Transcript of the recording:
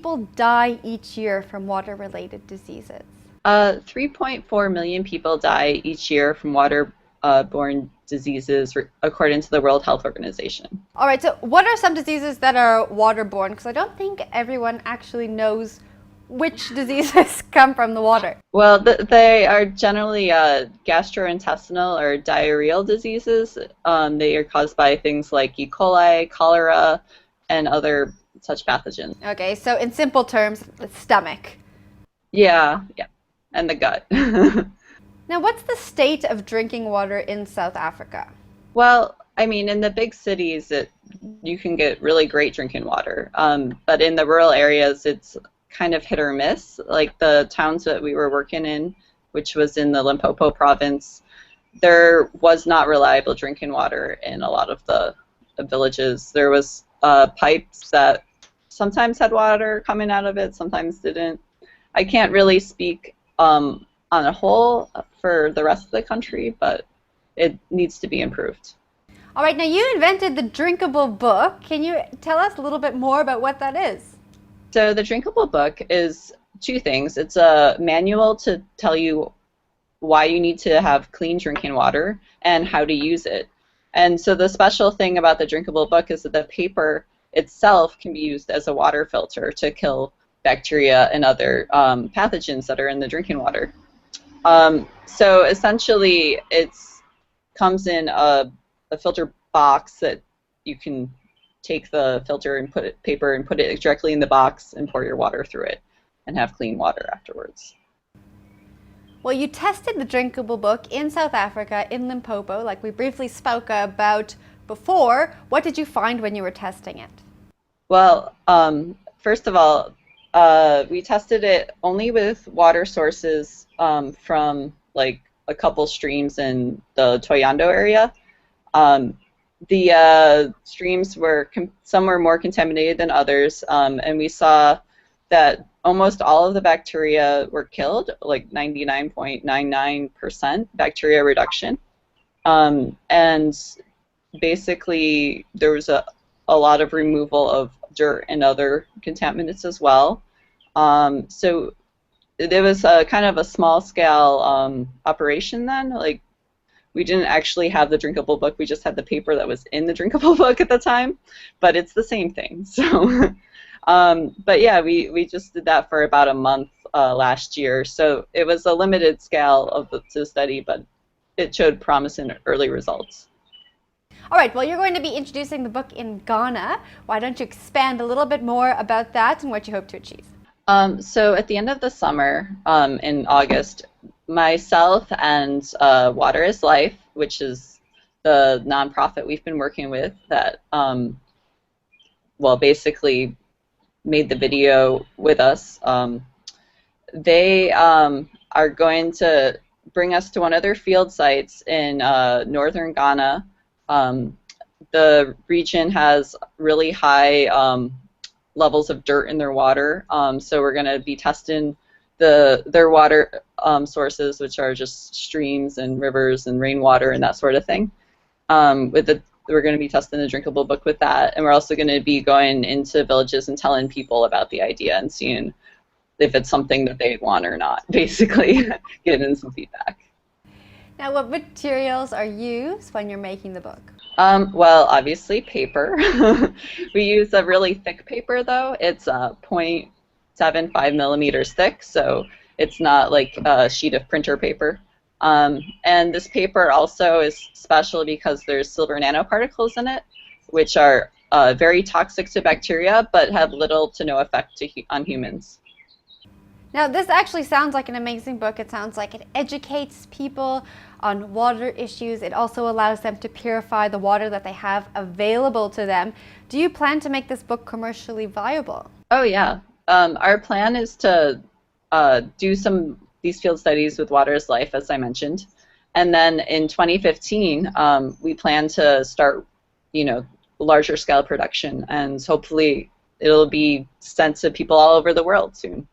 people die each year from water-related diseases? 3.4 million people die each year from waterborne diseases, according to the World Health Organization. All right, so what are some diseases that are waterborne? Because I don't think everyone actually knows which diseases come from the water. Well, they are generally gastrointestinal or diarrheal diseases. They are caused by things like E. coli, cholera, and other such pathogens. Okay, so in simple terms, the stomach. Yeah, yeah, and the gut. Now, what's the state of drinking water in South Africa? Well, I mean, in the big cities, you can get really great drinking water, but in the rural areas, it's kind of hit or miss. Like the towns that we were working in, which was in the Limpopo province, there was not reliable drinking water in a lot of the villages. There was pipes that sometimes had water coming out of it, sometimes didn't. I can't really speak on a whole for the rest of the country, but it needs to be improved. All right, now you invented the Drinkable Book. Can you tell us a little bit more about what that is? So the Drinkable Book is two things. It's a manual to tell you why you need to have clean drinking water and how to use it. And so the special thing about the Drinkable Book is that the paper itself can be used as a water filter to kill bacteria and other pathogens that are in the drinking water. So essentially, it comes in a filter box that you can take the filter and paper and put it directly in the box and pour your water through it and have clean water afterwards. Well, you tested the Drinkable Book in South Africa, in Limpopo, like we briefly spoke about before. What did you find when you were testing it? Well, first of all, we tested it only with water sources from like a couple streams in the Toyando area. The streams were, some were more contaminated than others, and we saw that almost all of the bacteria were killed, like 99.99% bacteria reduction. And basically there was a lot of removal of dirt and other contaminants as well. So it was kind of a small scale operation then. Like, we didn't actually have the Drinkable Book, we just had the paper that was in the Drinkable Book at the time, but it's the same thing. So, but yeah, we just did that for about a month last year. So it was a limited scale of the study, but it showed promising early results. All right, well, you're going to be introducing the book in Ghana. Why don't you expand a little bit more about that and what you hope to achieve? So at the end of the summer, in August, myself and Water is Life, which is the nonprofit we've been working with that, well, basically made the video with us, they are going to bring us to one of their field sites in northern Ghana. The region has really high levels of dirt in their water, so we're going to be testing their water sources, which are just streams and rivers and rainwater and that sort of thing. We're going to be testing the Drinkable Book with that, and we're also going to be going into villages and telling people about the idea and seeing if it's something that they want or not, basically, getting some feedback. Now, what materials are used when you're making the book? Well, obviously paper. We use a really thick paper, though. It's 0.75 millimeters thick, so it's not like a sheet of printer paper. And this paper also is special because there's silver nanoparticles in it, which are very toxic to bacteria, but have little to no effect on humans. Now, this actually sounds like an amazing book. It sounds like it educates people on water issues. It also allows them to purify the water that they have available to them. Do you plan to make this book commercially viable? Oh, yeah. Our plan is to do these field studies with Water is Life, as I mentioned. And then in 2015, we plan to start, larger scale production, and hopefully it'll be sent to people all over the world soon.